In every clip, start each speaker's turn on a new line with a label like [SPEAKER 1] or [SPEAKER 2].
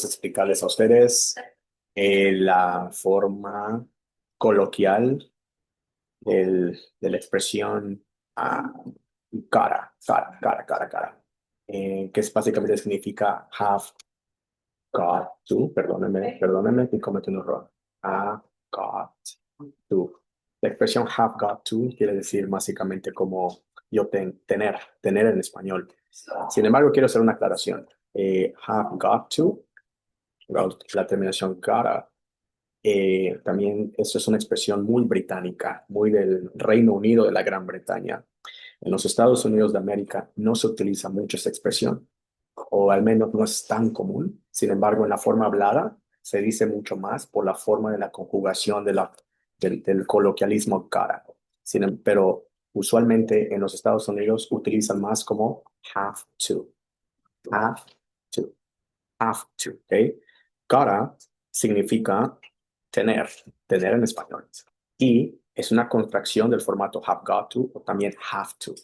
[SPEAKER 1] explicarles a ustedes la forma coloquial de la expresión ah, cara, que es básicamente significa have got to, perdónenme que cometí un error. Have got to. La expresión have got to quiere decir básicamente como tener en español. Sin embargo, quiero hacer una aclaración. Have got to, la terminación gotta. También eso es una expresión muy británica, muy del Reino Unido de la Gran Bretaña. En los Estados Unidos de América no se utiliza mucho esa expresión, o al menos no es tan común. Sin embargo, en la forma hablada se dice mucho más por la forma de la conjugación del coloquialismo cara. Pero usualmente en los Estados Unidos utilizan más como have to, have to, ¿ok? Gotta significa tener, tener en español. Y es una contracción del formato have got to o también have to.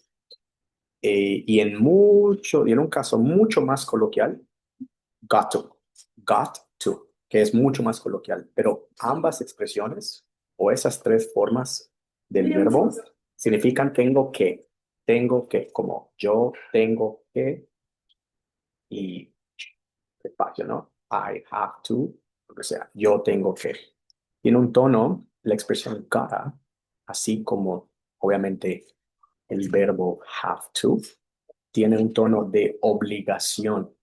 [SPEAKER 1] Y en un caso mucho más coloquial, got to, que es mucho más coloquial. Pero ambas expresiones o esas tres formas del verbo significan tengo que, como yo tengo que y espacio, ¿no? I have to, lo que sea, yo tengo que. Tiene un tono, la expresión gotta, así como obviamente el verbo have to, tiene un tono de obligación,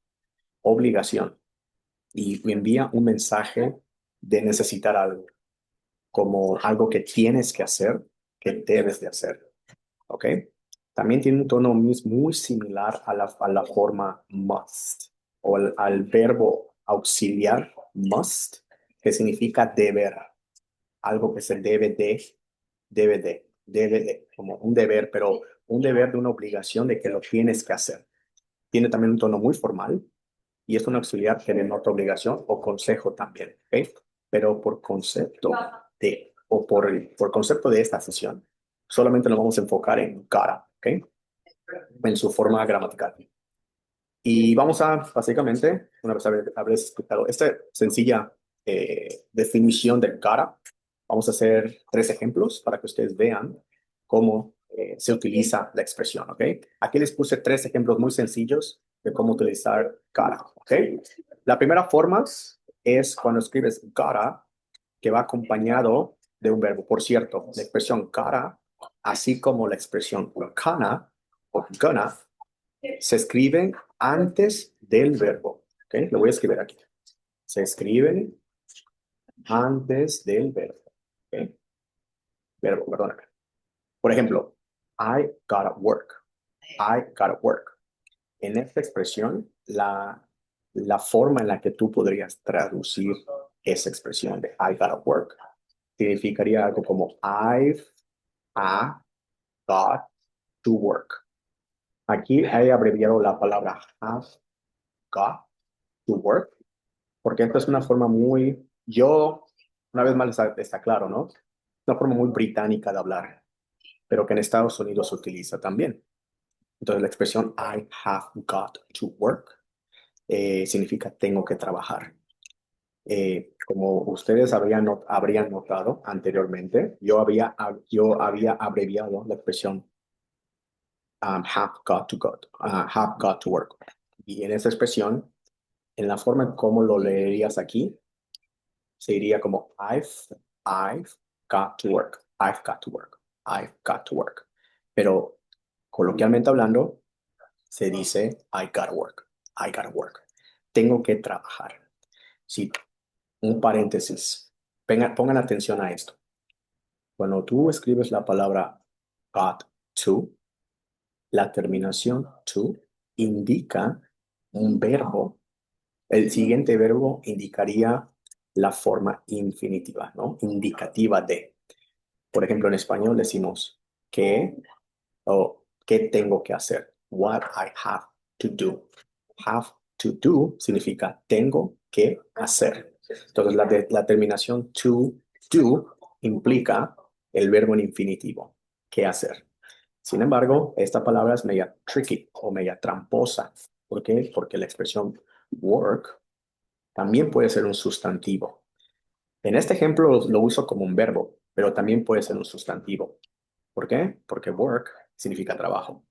[SPEAKER 1] y envía un mensaje de necesitar algo, como algo que tienes que hacer, que debes de hacer, ¿ok? También tiene un tono muy similar a la forma must o al verbo auxiliar must, que significa deber, algo que se debe de, como un deber, pero un deber de una obligación de que lo tienes que hacer. Tiene también un tono muy formal y es un auxiliar que denota obligación o consejo también, ¿ok? Pero por concepto por concepto de esta sesión, solamente nos vamos a enfocar en cara, ¿ok? En su forma gramatical. Y vamos a, básicamente, una vez haber explicado esta sencilla definición de cara, vamos a hacer tres ejemplos para que ustedes vean cómo se utiliza la expresión, ¿ok? Aquí les puse tres ejemplos muy sencillos de cómo utilizar cara, ¿ok? La primera forma es cuando escribes gotta, que va acompañado de un verbo. Por cierto, la expresión gotta, así como la expresión gonna o gonna, se escribe antes del verbo. ¿Ok? Lo voy a escribir aquí. Se escribe antes del verbo. ¿Ok? Verbo, perdóname. Por ejemplo, I gotta work. I gotta work. En esta expresión, la forma en la que tú podrías traducir esa expresión de I gotta work significaría algo como I got to work. Aquí he abreviado la palabra have got to work porque esta es una forma una vez más está claro, ¿no? Una forma muy británica de hablar, pero que en Estados Unidos se utiliza también. Entonces la expresión I have got to work significa tengo que trabajar. Como ustedes habrían notado anteriormente, yo había abreviado la expresión have got to work. Y en esa expresión, en la forma en cómo lo leerías aquí, se diría como I've got to work. I've got to work. I've got to work. Pero coloquialmente hablando, se dice I gotta work. I gotta work. Tengo que trabajar. Sí, un paréntesis. Pongan atención a esto. Cuando tú escribes la palabra got to, la terminación to indica un verbo. El siguiente verbo indicaría la forma infinitiva, ¿no? Indicativa de. Por ejemplo, en español decimos qué o qué tengo que hacer. What I have to do. Have to do significa tengo que hacer. Entonces, la terminación to do implica el verbo en infinitivo, qué hacer. Sin embargo, esta palabra es media tricky o media tramposa. ¿Por qué? Porque la expresión work También puede ser un sustantivo. En este ejemplo lo uso como un verbo, pero también puede ser un sustantivo. ¿Por qué? Porque work significa trabajo.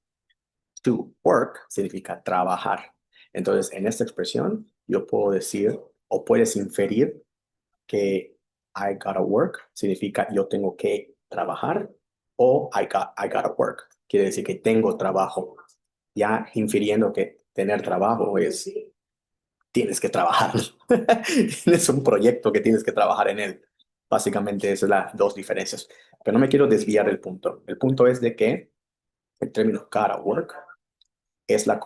[SPEAKER 1] To work significa trabajar. Entonces, en esta expresión, yo puedo decir o puedes inferir que I gotta work significa yo tengo que trabajar o I gotta work. Quiere decir que tengo trabajo. Ya infiriendo que tener trabajo es tienes que trabajar. Tienes un proyecto que tienes que trabajar en él. Básicamente, esas son las dos diferencias. Pero no me quiero desviar del punto. El punto es de que el término gotta work es la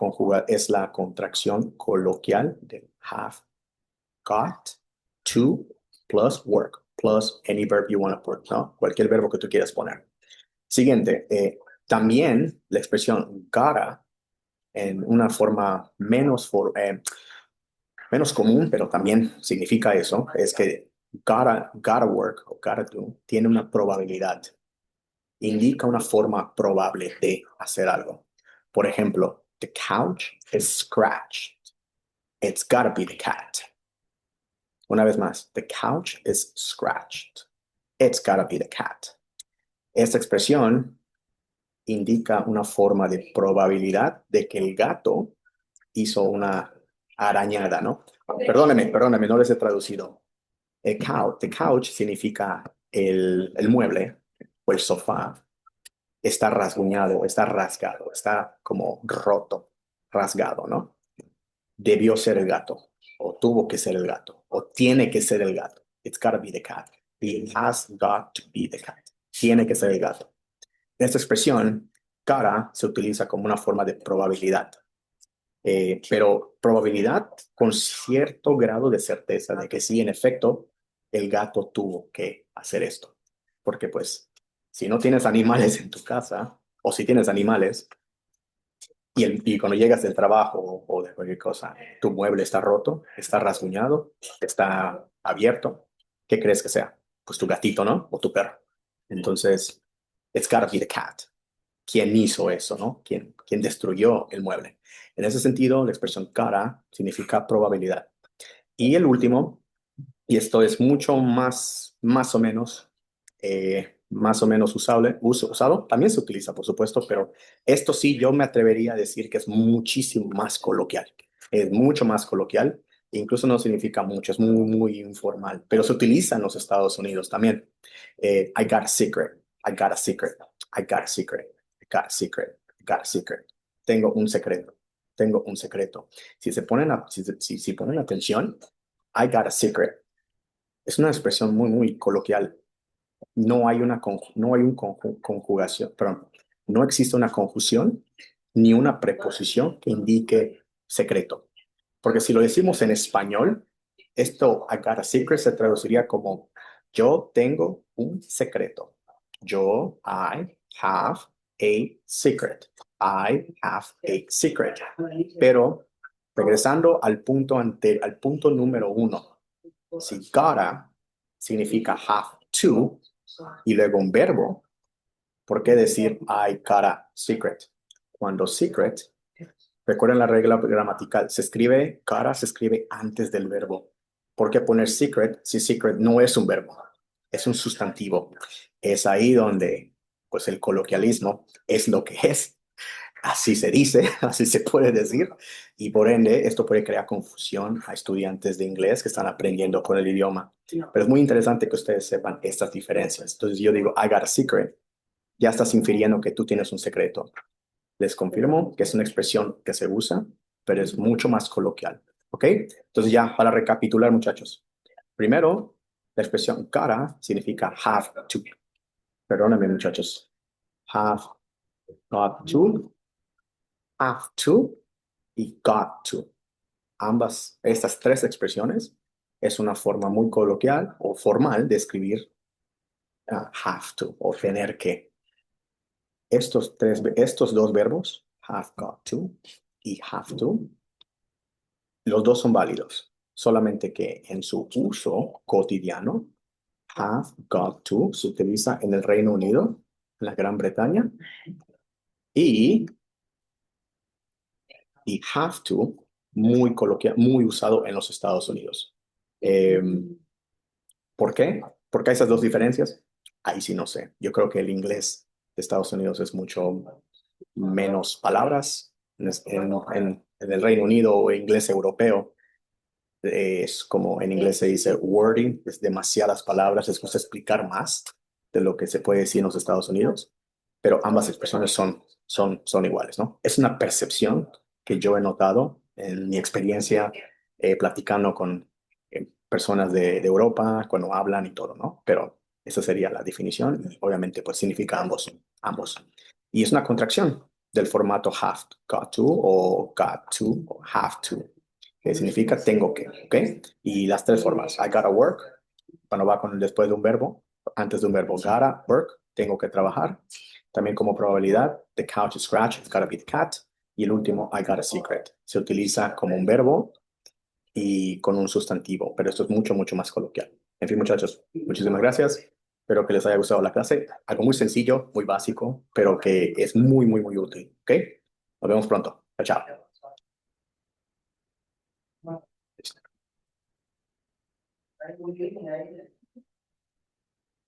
[SPEAKER 1] contracción coloquial de have got to plus work plus any verb you want to put, ¿no? Cualquier verbo que tú quieras poner. Siguiente, también la expresión gotta en una forma menos común, pero también significa eso, es que gotta work o gotta do tiene una probabilidad, indica una forma probable de hacer algo. Por ejemplo, the couch is scratched. It's gotta be the cat. Una vez más, the couch is scratched. It's gotta be the cat. Esta expresión indica una forma de probabilidad de que el gato hizo una arañada, ¿no? Perdóneme, no les he traducido. The couch significa el mueble o el sofá. Está rasguñado, está rasgado, está como roto, rasgado, ¿no? Debió ser el gato, o tuvo que ser el gato, o tiene que ser el gato. It's gotta be the cat. It has got to be the cat. Tiene que ser el gato. Esta expresión, gotta, se utiliza como una forma de probabilidad, pero probabilidad con cierto grado de certeza de que sí, en efecto, el gato tuvo que hacer esto. Porque pues, si no tienes animales en tu casa, o si tienes animales, y cuando llegas del trabajo o de cualquier cosa, tu mueble está roto, está rasguñado, está abierto, ¿qué crees que sea? Pues tu gatito, ¿no? O tu perro. Entonces, it's gotta be the cat. ¿Quién hizo eso, no? ¿Quién destruyó el mueble? En ese sentido, la expresión cara significa probabilidad. Y el último, y esto es mucho más o menos usado, también se utiliza, por supuesto, pero esto sí yo me atrevería a decir que es muchísimo más coloquial. Es mucho más coloquial, e incluso no significa mucho, es muy informal, pero se utiliza en los Estados Unidos también. I got a secret, I got a secret, I got a secret, I got a secret, I got a secret. Tengo un secreto, tengo un secreto. Si ponen atención, I got a secret. Es una expresión muy coloquial. No hay un conjugación, perdón, no existe una conjunción ni una preposición que indique secreto. Porque si lo decimos en español, esto, I got a secret, se traduciría como yo tengo un secreto. I have a secret. I have a secret. Pero regresando al punto número uno, si gotta significa have to y luego un verbo, ¿por qué decir I got a secret? Cuando secret, recuerden la regla gramatical, se escribe antes del verbo. ¿Por qué poner secret si secret no es un verbo? Es un sustantivo. Es ahí donde, pues, el coloquialismo es lo que es. Así se dice, así se puede decir, y por ende esto puede crear confusión a estudiantes de inglés que están aprendiendo con el idioma. Pero es muy interesante que ustedes sepan estas diferencias. Entonces yo digo, I got a secret, ya estás infiriendo que tú tienes un secreto. Les confirmo que es una expresión que se usa, pero es mucho más coloquial. ¿Ok? Entonces ya, para recapitular, muchachos. Primero, la expresión gotta significa have to. Perdóname, muchachos. Have got to, have to y got to. Estas tres expresiones es una forma muy coloquial o formal de escribir have to o tener que. Estos dos verbos, have got to y have to, los dos son válidos, solamente que en su uso cotidiano, have got to se utiliza en el Reino Unido, en la Gran Bretaña, y, y have to muy coloquial, muy usado en los Estados Unidos. ¿Por qué? ¿Por qué esas dos diferencias? Ahí sí no sé. Yo creo que el inglés de Estados Unidos es mucho menos palabras. En el Reino Unido o inglés europeo es como en inglés se dice wording, es demasiadas palabras, les gusta explicar más de lo que se puede decir en los Estados Unidos, pero ambas expresiones son iguales, ¿no? Es una percepción que yo he notado en mi experiencia platicando con personas de Europa cuando hablan y todo, ¿no? Pero esa sería la definición y obviamente pues significa ambos. Y es una contracción del formato have got to o got to o have to, que significa tengo que, ¿ok? Y las tres formas, I gotta work, cuando va con después de un verbo, antes de un verbo, gotta work, tengo que trabajar. También como probabilidad, the couch is scratched, it's gotta be the cat. Y el último, I got a secret. Se utiliza como un verbo y con un sustantivo, pero esto es mucho más coloquial. En fin, muchachos, muchísimas gracias. Espero que les haya gustado la clase. Algo muy sencillo, muy básico, pero que es muy útil. ¿Ok? Nos vemos pronto. Chao, chao.